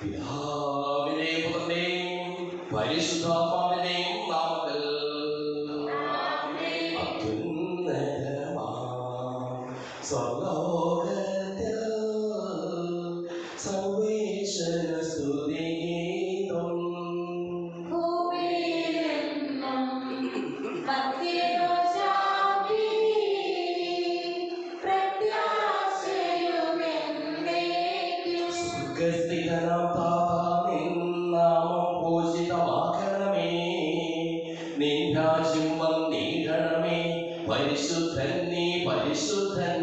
പിതാവിന്റെയും പുത്രന്റെയും പരിശുദ്ധാത്മാവിന്റെയും നാമത്തിൽ സ്വർലോകത്തിൽ സർവേശ്വര സ്തുതിഗീതം സ്വർഗസ്ഥിതനാം താതാ നിൻ നാമം പൂജിതമാക്കണമേ, നിൻ രാജ്യം വന്നിടണമേ, പരിശുദ്ധൻ നീ പരിശുദ്ധൻ.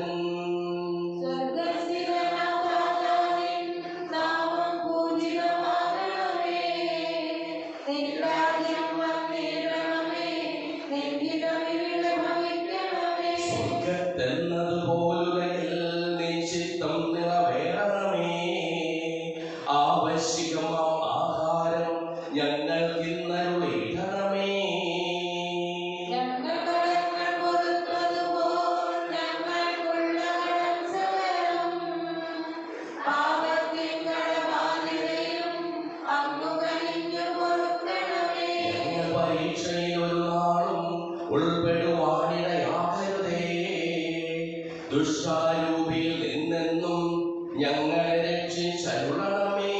സ്വർഗത്തെന്നതുപോലുലകിൽ നിൻ ചിത്തം നിറവേറണമേ, ആവശ്യകമാം ആഹാരം ഞങ്ങൾക്കിന്നരുളിടണമേ. പരീക്ഷയിൽ ഒരു നാളും ഉൾപ്പെടുവാനിടയാകരുതേ, ദുഷ്ടാരൂപിയിൽ നിന്നെന്നും ഞങ്ങളെ രക്ഷിച്ചരുളണമേ.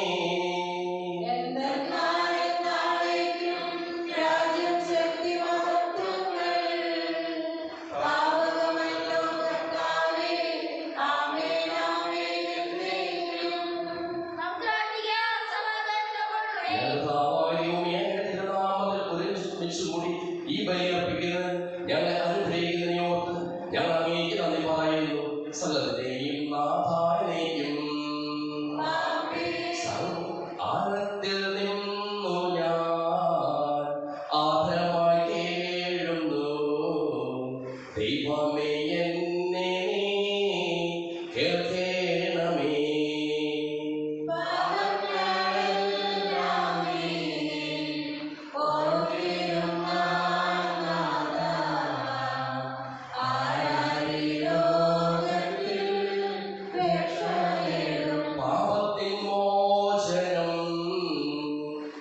കൂടി ഈ ബലിയർപ്പിക്കുന്നത് ഞങ്ങളെ അനുഗ്രഹിക്കുന്നതിനെ ഓർത്ത് ഞങ്ങൾ അങ്ങേക്ക് നന്ദി പറയുന്നു. സകലത്തെയും നാഥാനേക്കും ആഴത്തിൽ നിന്നു ഞാൻ ആദരമായി കേഴുന്നു, ദൈവമേ എന്നെ നീ കേൾക്കേണമേ.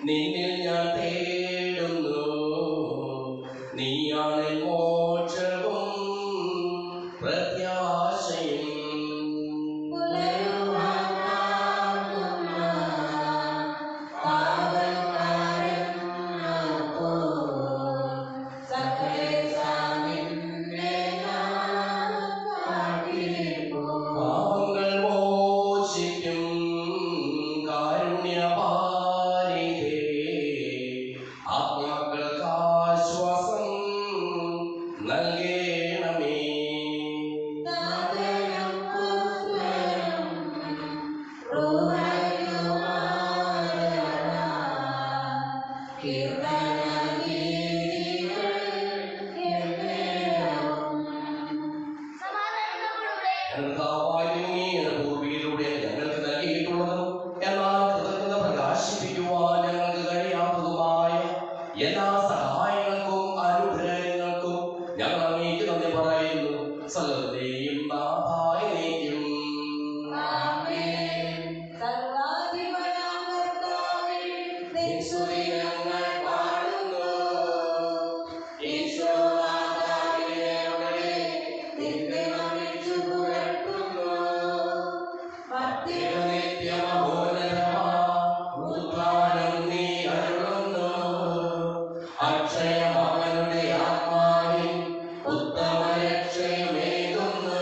നിന്നിൽ ഞാൻ തേടുന്നു, നീയാണ് മോക്ഷവും പ്രത്യാശയും. പാപങ്ങൾ മോചിക്കും കാരുണ്യപാരിതേ, ആത്മാക്കൾക്ക് ആശ്വാസം നൽകണമേ. പൂർവിയിലൂടെ ഞങ്ങൾക്ക് നൽകിയിട്ടുള്ളതും എന്നാൽ കൃതജ്ഞത പ്രകാശിപ്പിക്കുവാൻ ഞങ്ങൾക്ക് കഴിയാത്തതുമായ എല്ലാ സഹായങ്ങൾക്കും അനുഗ്രഹങ്ങൾക്കും ഞങ്ങൾ അങ്ങേക്ക് നന്ദി പറയുന്നു. സകലത്തെയും നാഥാനേക്കും അക്ഷയമവനുടെ ആത്മാവിൽ ഉത്തമ രക്ഷയമേകുന്നു.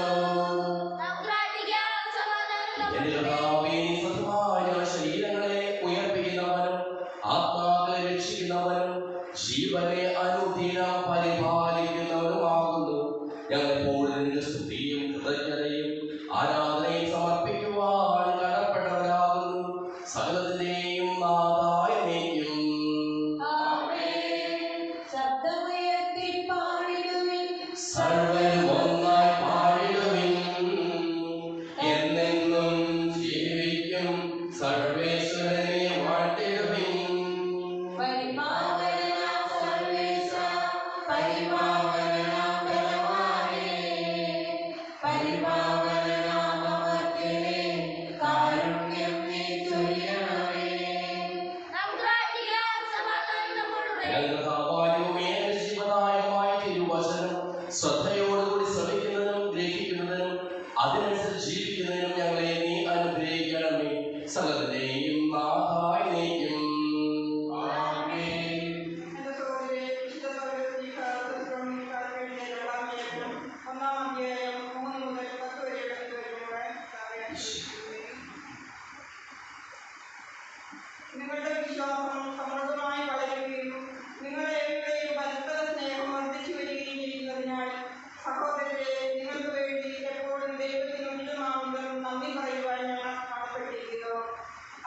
ശരീരങ്ങളെ ഉയർപ്പിക്കുന്നവനും ആത്മാക്കളെ രക്ഷിക്കുന്നവനും ജീവനെ അനുദിനം പരിപാലിക്കുന്നവനുമാകുന്നു. ഞങ്ങളെപ്പോഴും സ്തുതിയും കൃതജ്ഞതയും ആരാധനയും സമർപ്പിക്കുവാൻ കടപ്പെട്ടവരാകുന്നു. സകലത്തിന്റെയും നാഥാനേക്കും സർവ്വരും ഒന്നായി പാടിടുവിൻ, എന്നെന്നും ജീവിക്കും സർവേശ്വരനെ വാഴ്ത്തിടുവിൻ. സർവേശ്വര സകലതിന്റെയും നാഥായി നീക്കും. നിങ്ങളുടെ വിശ്വാസം സമൃദ്ധമായി വളരുകയും നിങ്ങളുടെ പരസ്പര സ്നേഹം വർദ്ധിച്ചു വരികയും ചെയ്യുന്നതിനാൽ സഹോദരരെ, നിങ്ങൾക്ക് വേണ്ടി എപ്പോഴും ദൈവത്തിന് ഉചിതമാവുന്നതും നന്ദി പറയുവാൻ ഞങ്ങൾ കടപ്പെട്ടിരിക്കുന്നു.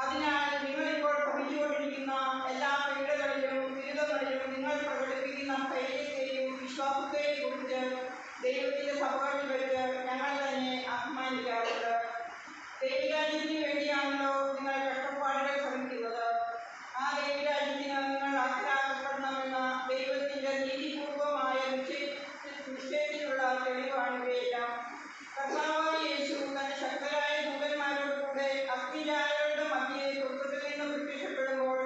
അതിനാൽ നിങ്ങളിപ്പോൾ ഭവിച്ചുകൊണ്ടിരിക്കുന്ന എല്ലാ പീഡകളിലും ദുരിതങ്ങളിലും നിങ്ങൾ പ്രകടിപ്പിക്കുന്ന ധൈര്യത്തെയും വിശ്വാസത്തെയും കുറിച്ച് ദൈവത്തിന്റെ സഭകളിൽ വെച്ച് ഞങ്ങൾ തന്നെ അഭിമാനിക്കാറുണ്ട്. ദൈവരാജ്യത്തിന് വേണ്ടിയാണല്ലോ നിങ്ങൾ കഷ്ടപ്പാടുകൾ ശ്രമിക്കുന്നത്. ആ ദൈവരാജ്യത്തിന് നിങ്ങൾ അർഹരാക്കപ്പെടണമെന്ന ദൈവത്തിന്റെ നീതിപൂർവമായ നിശ്ചയത്തിലുള്ള തെളിവാണിവയെല്ലാം. കർത്താവായ യേശു തന്റെ ശക്തരായ ദൂതന്മാരോട് കൂടെ അഗ്നിജ്വാലകളുടെ മധ്യേ സ്വർഗ്ഗത്തിൽ നിന്ന് പ്രത്യക്ഷപ്പെടുമ്പോൾ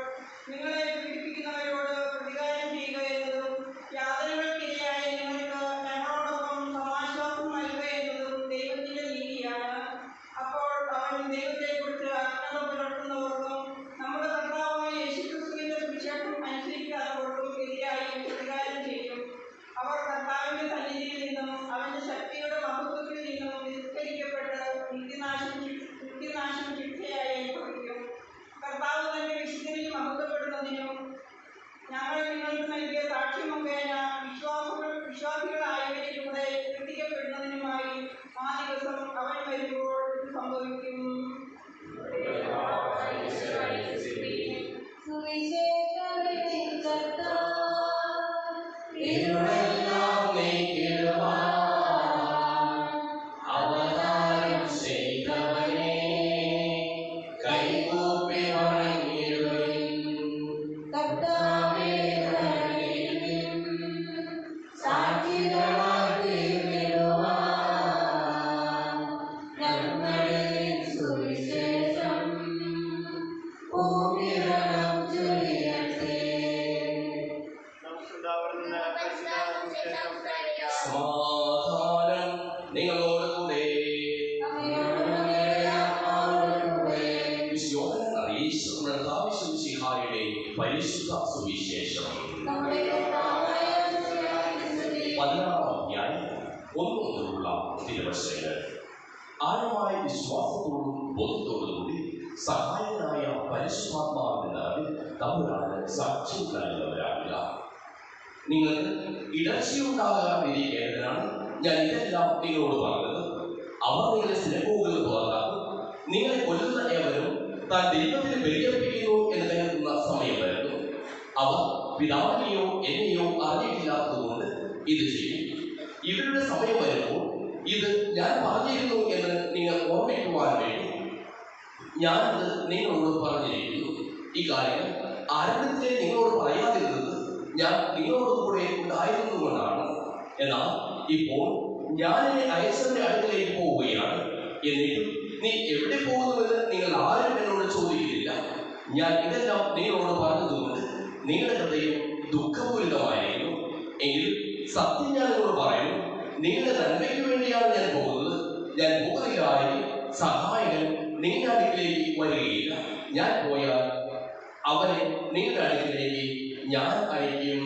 നിങ്ങളെ പീഡിപ്പിക്കുന്നവരോട് പ്രതികാരം ചെയ്യുക എന്നതും യാതനകൾക്കിരയായ നിങ്ങൾക്ക് ഞങ്ങളോടൊപ്പം സമാശ്വാസം നൽകുക എന്നതും ദൈവത്തിന്റെ നീതിയാണ്. അപ്പോൾ അവൻ ദൈവത്തെക്കുറിച്ച് അജ്ഞത പുലർത്തുന്നവർക്കും നമ്മുടെ കർത്താവായ യേശുക്രിസ്തുവിന്റെ സുവിശേഷം അനുസരിക്കാത്തവർക്കും എതിരായി പ്രതികാരം ചെയ്യും. അവർ കർത്താവിന്റെ സന്നിധിയിൽ നിന്നും അവന്റെ ശക്തിയുടെ മഹത്വത്തിൽ നിന്നും നിസ്കരിക്കപ്പെട്ട് നിത്യനാശം ശിക്ഷയായി അനുഭവിക്കും. കർത്താവ് തന്റെ വിശുദ്ധരിൽ മഹത്വപ്പെടുന്നതിനും ഞങ്ങൾ നിങ്ങൾക്ക് നൽകിയ സാക്ഷ്യം മുഖേന വിശ്വാസികളായവരിലൂടെ കീർത്തിക്കപ്പെടുന്നതിനുമായി ആ ദിവസം അവൻ വരുമ്പോൾ ഇത് സംഭവിക്കും. സമാധാനം നിങ്ങളോടുകൂടെ. യോഹന്നാൻ അറിയിച്ച കർത്താവിന്റെ പരിശുദ്ധ സുവിശേഷം 16-ാം അധ്യായം 1 മുതലുള്ള തിരുവചനങ്ങൾ. ആഴമായ വിശ്വാസത്തോടും ബോധത്തോടുകൂടി സഹായകനായ പരിശുദ്ധാത്മാവിന്റെ നിറവിൽ തമ്പുരാന് സാക്ഷ്യം നൽകുന്നവരാകില്ല. നിങ്ങൾക്ക് ഇടർച്ചയുണ്ടാകാതിരിക്കേണ്ടതിനാണ് ഞാൻ ഇതെല്ലാം നിങ്ങളോട് പറഞ്ഞത്. അവർ നിങ്ങളെ സിനഗോഗുകളിൽ തുറന്നാക്കും. നിങ്ങളെ കൊല്ലുന്ന ഏവരും താൻ ദൈവത്തിന് ബലിയർപ്പിക്കുന്നു എന്ന് കരുതുന്ന സമയം വരുന്നു. അവർ പിതാവിനെയോ എന്നെയോ അറിഞ്ഞിട്ടില്ലാത്തതുകൊണ്ട് ഇത് ചെയ്യും. ഇവരുടെ സമയം വരുമ്പോൾ ഇത് ഞാൻ പറഞ്ഞിരുന്നു എന്ന് നിങ്ങൾ ഓർമ്മിക്കുവാൻ വേണ്ടി ഞാനത് നിങ്ങളോട് പറഞ്ഞിരിക്കുന്നു. ഈ കാര്യങ്ങൾ ആരംഭത്തിലെ നിങ്ങളോട് പറയാതിരുന്നത് ഞാൻ നിങ്ങളോട് കൂടെ ഉണ്ടായിരുന്നുകൊണ്ടാണ്. എന്നാൽ ഇപ്പോൾ ഞാൻ അയച്ചവന്റെ അടുക്കലേക്ക് പോവുകയാണ്. എന്നിട്ടും നീ എവിടെ പോകുന്നുവെന്ന് നിങ്ങൾ ആരും എന്നോട് ചോദിക്കുന്നില്ല. ഞാൻ ഇതെല്ലാം നിങ്ങളോട് പറഞ്ഞതുകൊണ്ട് നിങ്ങളുടെ ഹൃദയം ദുഃഖപൂരിതമായിരുന്നു. എങ്കിൽ സത്യം ഞാൻ നിങ്ങളോട് പറയുന്നു, നിങ്ങളുടെ നന്മയ്ക്ക് വേണ്ടിയാണ് ഞാൻ പോകുന്നത്. ഞാൻ പോകുന്നില്ലായെങ്കിൽ സഹായകൻ നിങ്ങളുടെ അടുക്കിലേക്ക് വരികയില്ല. ഞാൻ പോയാൽ അവനെ നിങ്ങളുടെ അടുക്കിലേക്ക് ഞാൻ അയക്കും.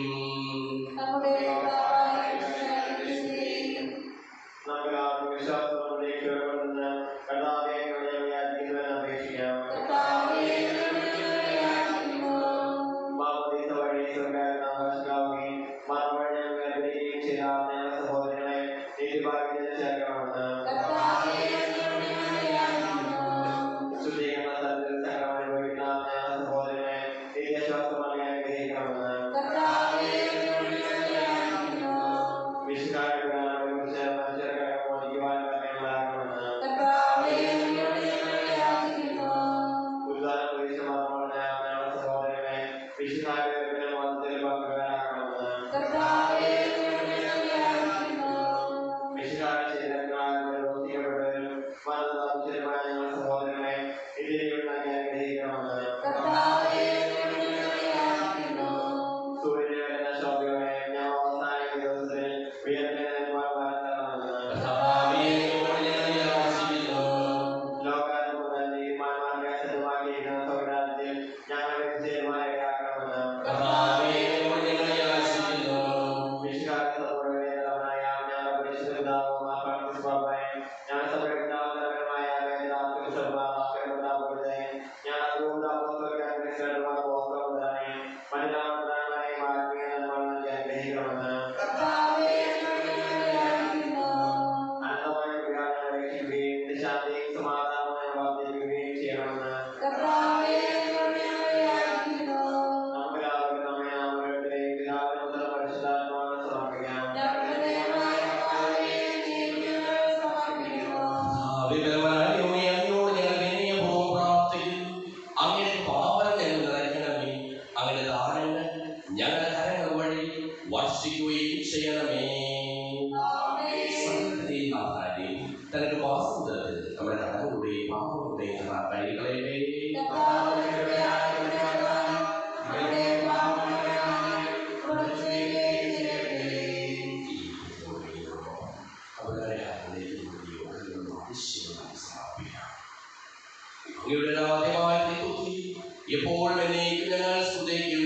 എപ്പോഴും എന്നേക്കും ഞങ്ങൾ സ്തുതിക്കും.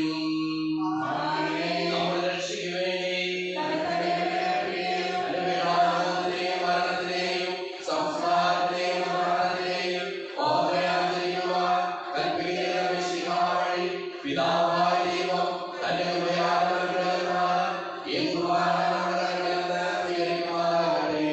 നമ്മുടെ രക്ഷയ്ക്ക് വേണ്ടി മരണത്തിനെയും സംസ്കാരത്തിനെയും പ്രാണത്തിനെയും ഓർമ്മയാചരിക്കുവാൻ കൽപ്പിക്കുന്ന മിശിഹായി പിതാവായ ദൈവം തന്റെ കൃപയാൽ ഈ കുർബാന സ്വീകരിക്കുവാനാകട്ടെ.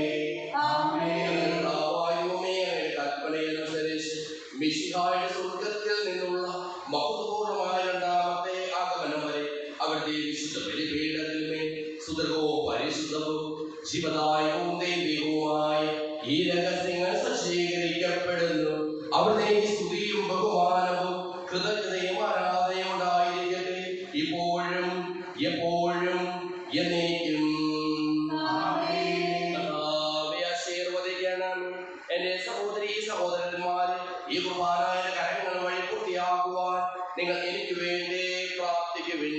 കൽപ്പനയനുസരിച്ച് മിശിഹായുടെ സ്വർഗ്ഗത്തിൽ നിന്നുള്ള മഹത്വപൂർണ്ണമായ രണ്ടാമത്തെ ആഗമനം വരെ അവിടുത്തെ വിശുദ്ധ ബലിപീഠത്തിന്മേൽ സുദൃഢവും പരിശുദ്ധവും ജീവദായകവും ദൈവികവുമായ ഈ രഹസ്യങ്ങൾ സജ്ജീകരിക്കപ്പെടുന്നു. അവിടുത്തെ സ്തുതിയും ബഹുമാനവും കൃതജ്ഞതയും ആരാധനയും ഉണ്ടായിരിക്കട്ടെ, ഇപ്പോഴും എപ്പോഴും എന്നേക്കും. ആശീർവദിക്കണം. എന്റെ സഹോദരീ സഹോദരന്മാരെ, ഈ കുർബാനയുടെ കരങ്ങൾ വഴി പൂർത്തിയാക്കുവാൻ നിങ്ങൾ എനിക്ക് വേണ്ടി പ്രാർത്ഥിക്കുവിൻ.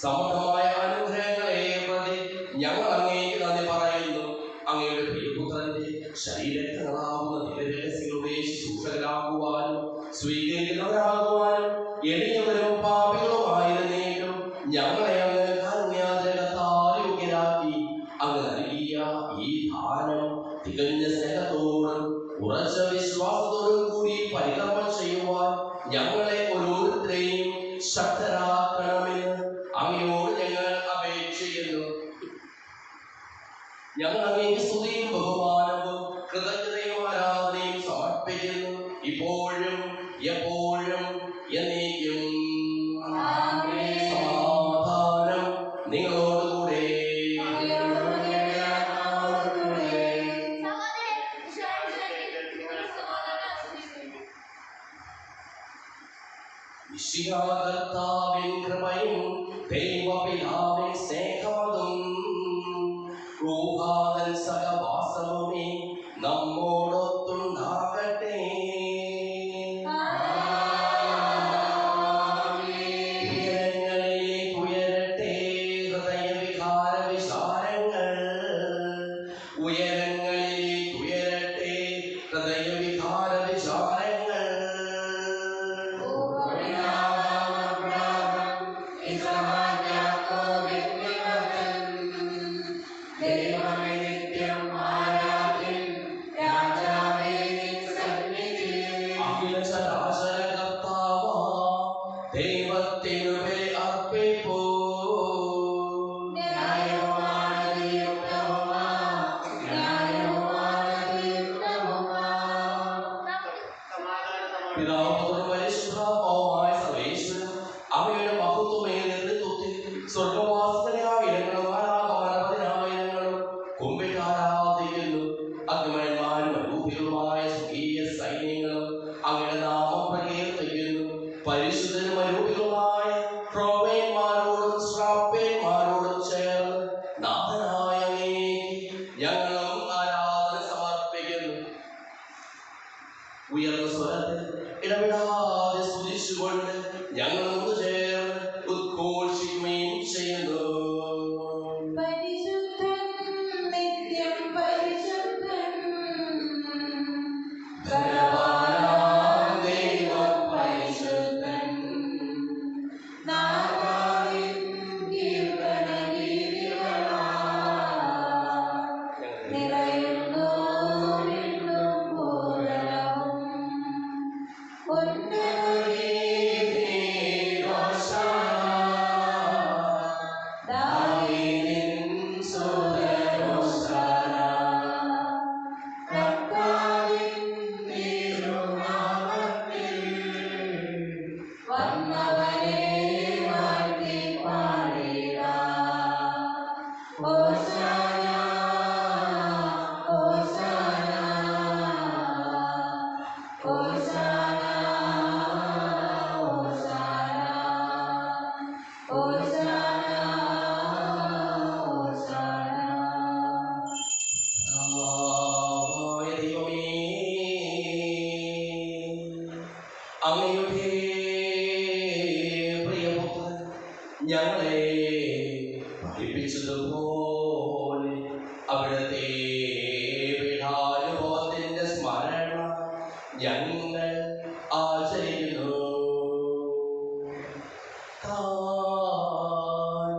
സമൃദ്ധമായ അനുഗ്രഹങ്ങളെ പ്രതി ഞങ്ങൾ അങ്ങേക്ക് നന്ദി പറയുന്നു. അങ്ങയുടെ പ്രിയപുത്രന്റെ ശരീരങ്ങളാവുന്ന ദിവ്യരഹസ്യങ്ങളുടെ ശുശ്രൂഷകരാകുവാനും സ്വീകരിക്കുന്നവരാകുവാനും എളിയവരും പാപികളുമായിരുന്നേക്കും ഞങ്ങളെ അങ്ങ് കാരുണ്യാതിരകത്താൽ യോഗ്യരാക്കി. അങ്ങ് നൽകിയ ഈ ദാനം തികഞ്ഞ സ്നേഹത്തോടും ഉറച്ച വിശ്വാസത്തോടും കൂടി പരികർമ്മം ചെയ്യുവാൻ ഞങ്ങളെ ഓരോരുത്തരെയും ശക്തരാക്കണമെന്ന് അങ്ങയോട് ഞങ്ങൾ അപേക്ഷിക്കുന്നു. ഞങ്ങൾ അങ്ങേക്ക് സ്തുതിയും ബഹുമാനവും കൃതജ്ഞതയും ആരാധനയും സമർപ്പിക്കുന്നു, ഇപ്പോഴും എപ്പോഴും എന്നേക്കും. സമാധാനം നിങ്ങളോടുകൂടെ. കർത്താവിൻ കൃപയും ദൈവപിതാവിൻ സ്നേഹമതും റൂഹാതൻ സഹവാസവുമേ നമ്മോടൊത്തുണ്ടാകട്ടെ. ഉയരങ്ങളിലേക്ക് ഉയരട്ടെ ഹൃദയവികാര വിചാരങ്ങൾ, ഉയരങ്ങളിലേക്ക് ഉയരട്ടെ ഹൃദയവികാര വിചാരങ്ങൾ. ദൈവത്തിനു ബലി അർപ്പിപ്പൂ. പിതാവും പരിശുദ്ധാത്മാവുമായ സർവേശ്വരൻ അങ്ങയുടെ മഹത്വമേ നേതൃത്വത്തിൽ സ്വർഗവാസികളായ ഇടങ്ങളും ആരാധനായിരങ്ങളും കുമ്പിട്ട് ആരാധിക്കുന്നു. അഗ്നിമയന്മാരും അരൂപികളുമായ സ്വകീയ സൈന്യങ്ങളും അങ്ങയുടെ നാമം പ്രകീർത്തിക്കുന്നു. പരിശുദ്ധനും അരൂപികളുമായ ക്രോവേന്മാരോടും ശ്രാപ്പേന്മാരോടും ചേർന്ന് നാഥനായ അങ്ങേക്ക് ഞങ്ങളും ആരാധന സമർപ്പിക്കുന്നു. ഉയർന്ന സ്വരത്തിൽ ഇടപെടാതെ സ്തുതിച്ചുകൊണ്ട് ഞങ്ങൾ ഒന്ന് ചേർന്ന് ഉദ്ഘോഷിക്കുകയും ചെയ്യുന്നു. പരിശുദ്ധൻ അങ്ങയുടെ പ്രിയപുത്രൻ ഞങ്ങളെ പഠിപ്പിച്ചതുപോലെ അവിടുത്തെ പീഠാനുഭവത്തിന്റെ സ്മരണ ഞങ്ങൾ ആചരിക്കുന്നു. താൻ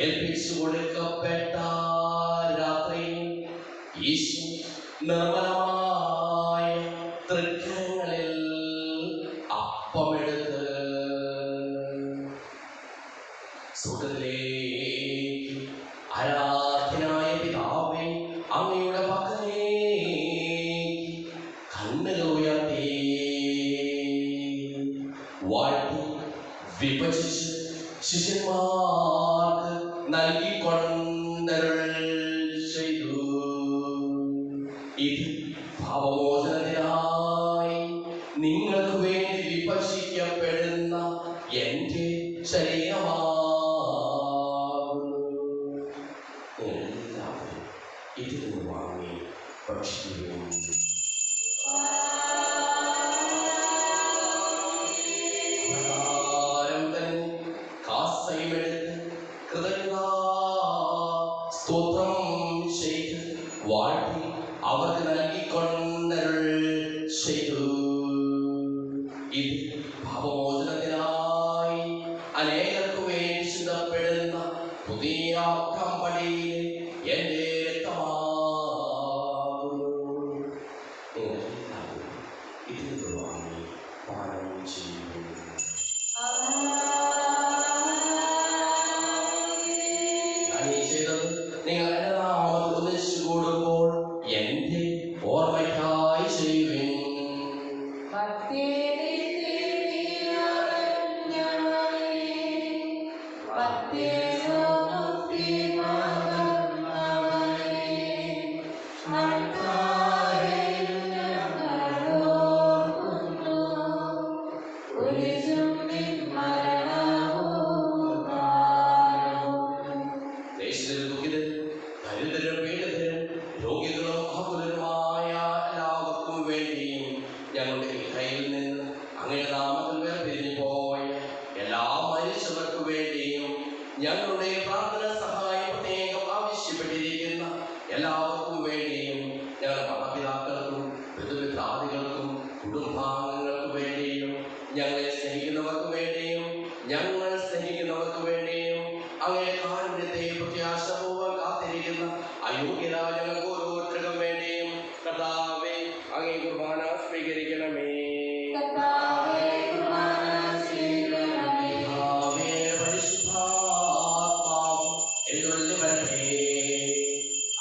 ഏൽപ്പിച്ചു കൊടുക്കപ്പെട്ട രാത്രി ഈശോ നിർമ്മലമായ തൃക്കരങ്ങളിൽ അപ്പമെടുത്ത് സുഖത്തിലേക്ക് ആരാധനായ പിതാവേ അങ്ങയുടെ പക്കലേക്ക് കണ്ണുകൾ ഉയർത്തി വാഴ്ത്തി വിഭജിച്ച് ശിഷ്യന്മാർക്ക് നൽകിക്കൊണ്ടരുൾ ചെയ്തു. ഇത് പാപമോചനത്തിനായി നിങ്ങൾക്ക് വേണ്ടി വിഭജിക്കപ്പെടുന്ന എന്റെ ശരീരമാകുന്നു. എല്ലാവരും ഇതിൽ നിന്ന് വാങ്ങി ഭക്ഷിക്കുകയും കാസയുമെടുത്ത് കൃതജ്ഞതാ സ്തോത്രം ചെയ്ത് വാഴ്ത്തി അവർക്ക് നൽകിക്കൊണ്ടരുൾ ചെയ്തു. ഇത് പാപമോചനത്തിനായി അനേകർക്ക് വേണ്ടി ചിന്തപ്പെടുന്ന പുതിയ ഉടമ്പടിയിലെ എന്റെ രക്തമാകുന്നു. നിങ്ങളെല്ലാവരും ഇതിൽ നിന്ന് വാങ്ങി പാനം ചെയ്യുന്നു. നിങ്ങൾ എന്റെ നാമത്തിൽ ഒന്നിച്ചു കൂടുമ്പോൾ എന്റെ ഓർമ്മയ്ക്കായി ചെയ്യുവിൻ. ദേശത്തിലെ ദുഃഖിതരും ദരിദ്രരും പീഡിതരും രോഗികളും ആകുലരുമായ എല്ലാവർക്കും വേണ്ടിയും ഞങ്ങളുടെ ഈ കയ്യിൽ നിന്ന് അങ്ങയുടെ നാമത്തിൽ വേർപിരിഞ്ഞു പോയ എല്ലാ മനുഷ്യർക്കും വേണ്ടിയും ഞങ്ങളുടെ പ്രാർത്ഥന സഹായം പ്രത്യേകം ആവശ്യപ്പെട്ടിരിക്കുന്ന എല്ലാവർക്കും വേണ്ടിയും ഞങ്ങളുടെ മാതാപിതാക്കൾക്കും പിതൃമിത്രാദികൾക്കും കുടുംബാംഗങ്ങൾക്കും വേണ്ടിയും ഞങ്ങളെ സ്നേഹിക്കുന്നവർക്ക് വേണ്ടിയും ഞങ്ങൾ സ്നേഹിക്കുന്നവർക്ക് വേണ്ടിയും അങ്ങേ കാരുണ്യത്തെ പ്രത്യാശപൂർവ്വം കാത്തിരിക്കുന്ന അയോഗ്യരായ ഞങ്ങൾക്ക് ഓരോരുത്തർക്കും വേണ്ടിയും കർത്താവേ അങ്ങേ കുർബാന സ്വീകരിക്കണമേ. പരിശുദ്ധാത്മാവ് എഴുന്നള്ളി വരട്ടെ.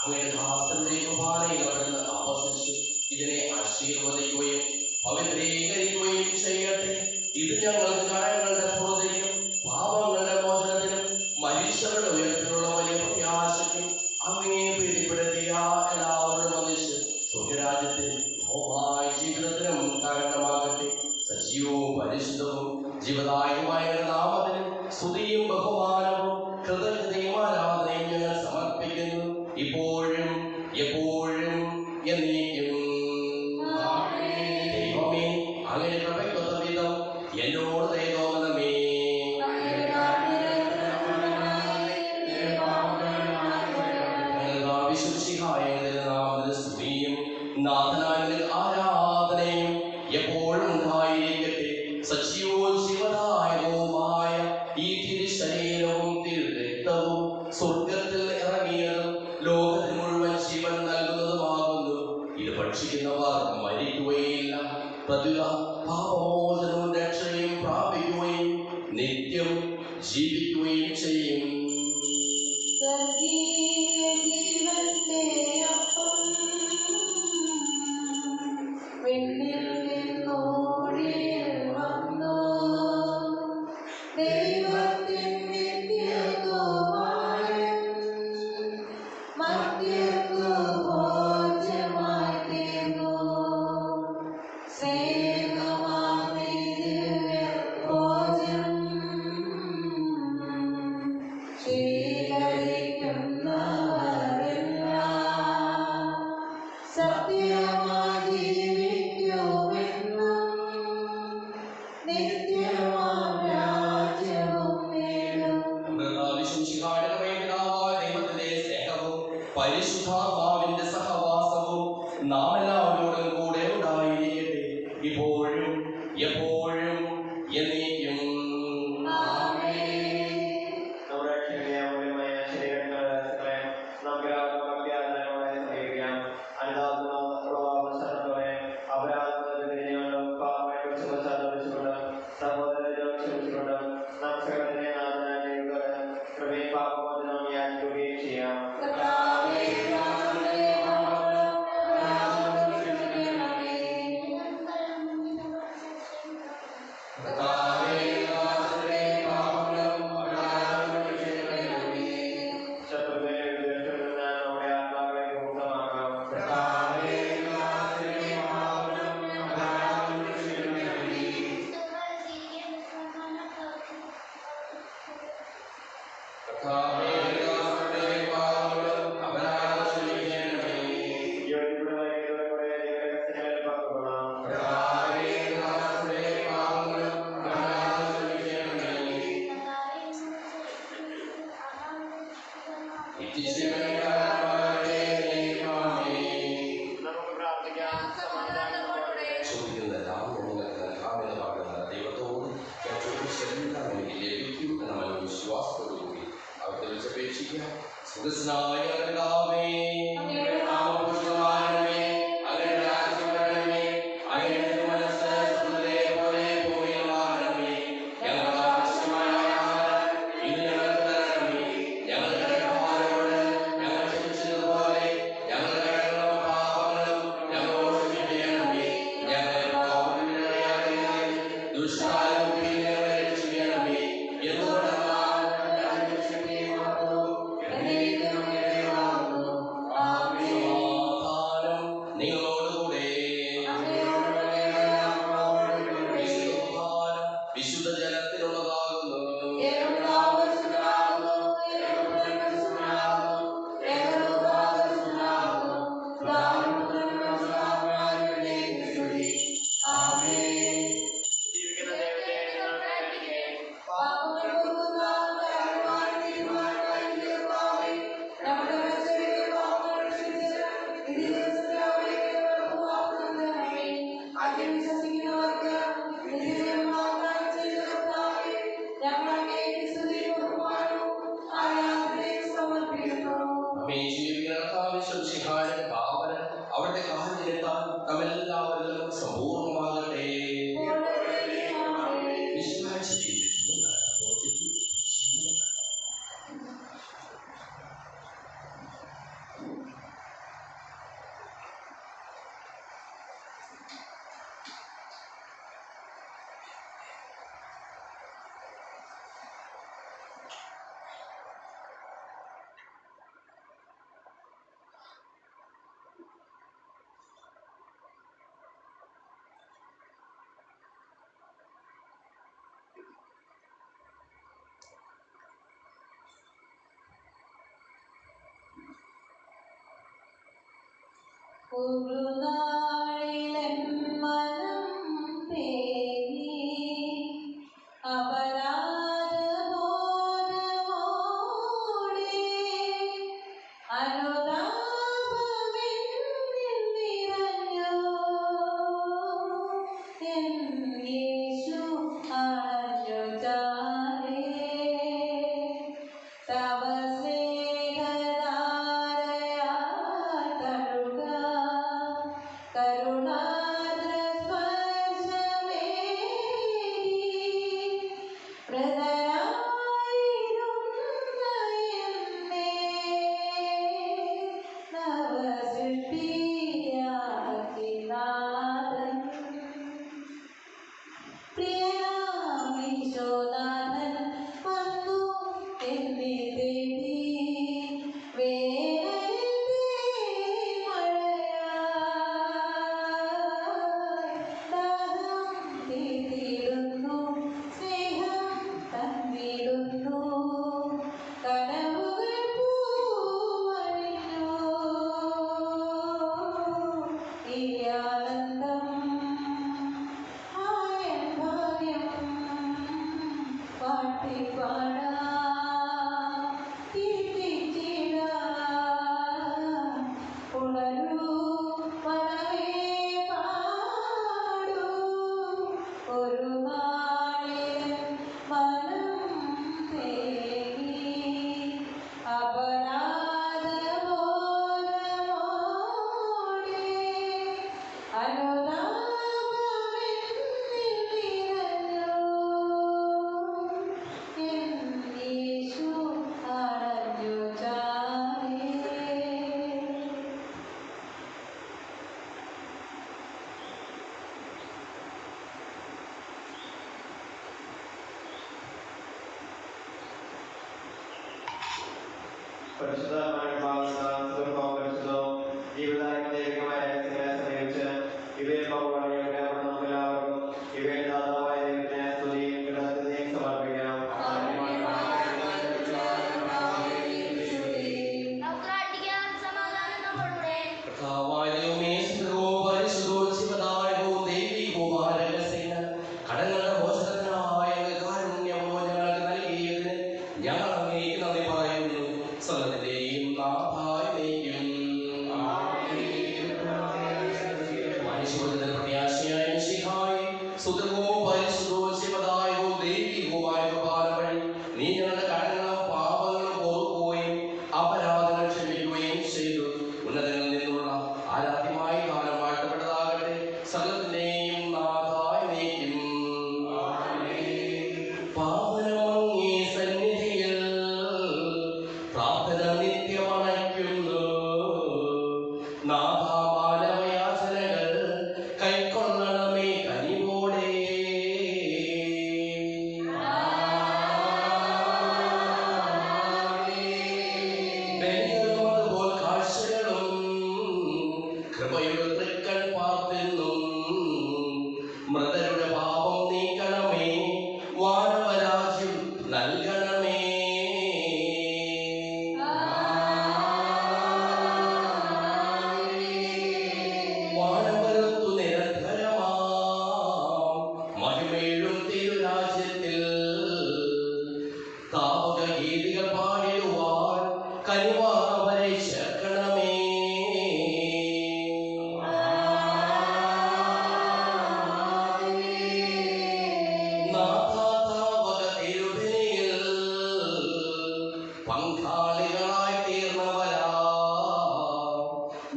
അങ്ങേ ദാസന്റെ കുർബാനയിൽ അവിടുന്ന് ആവസിച്ച് ഇതിനെ ആശീർവദിക്കുകയും പവിത്രീകരിക്കുകയും ചെയ്യട്ടെ. ഇത് ഞങ്ങൾക്ക് കടങ്ങളുടെ പൂർത്തിക്കും പാപങ്ങളുടെ മോചനത്തിനും മനുഷ്യരുടെ ഉയരത്തിലുള്ള വലിയ പ്രത്യാശയ്ക്കും അങ്ങേ പ്രീതിപ്പെടുത്തിയ എല്ലാവരും വന്നിച്ച് സ്വർഗരാജ്യത്തിൽ ഭൗമായ ജീവിതത്തിനും കാരണമാകട്ടെ. സജീവവും പരിശുദ്ധവും ജീവദായകമായ നാമത്തിനും സ്തുതിയും ബഹുമാനവും കൃതജ്ഞതയും ആരാധനയും ഞങ്ങൾ സമർപ്പിക്കുന്നു, ഇപ്പോഴും എപ്പോഴും എന്നേക്കും. ദൈവമേ, അങ്ങയുടെ കൃപയ്ക്കൊത്ത വിധം എന്നോട് ദയ തോന്നണമേ. സ്തുതിയും നാഥനായ ആരാധനയും എപ്പോഴും ഉണ്ടായിരിക്കട്ടെ. സജീവവും ശിവദായകവുമായ ഈ തിരുശരീരവും തിരുരക്തവും സ്വർഗത്തിൽ ഇറങ്ങിയതും ലോകത്തിന് മുഴുവൻ ജീവൻ നൽകുന്നതുമാകുന്നു. ഇത് ഭക്ഷിക്കുന്നവർ മരിക്കുകയില്ല, പ്രത്യുത പാപമോചനവും രക്ഷയും പ്രാപിക്കുകയും നിത്യം ജീവിക്കുകയും ചെയ്യും. പരിശുദ്ധാത്മാവിന്റെ സഹവാസവും നാം എല്ലാവരോടും കൂടെ ഉണ്ടായിരിക്കട്ടെ, ഇപ്പോഴും എപ്പോഴും എന്നേക്കും.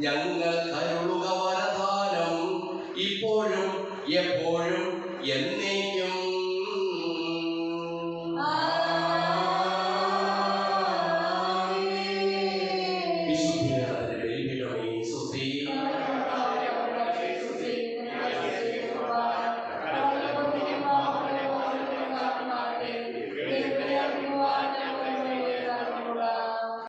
ഞങ്ങൾ കരുളുക വരദാനം ഇപ്പോഴും എപ്പോഴും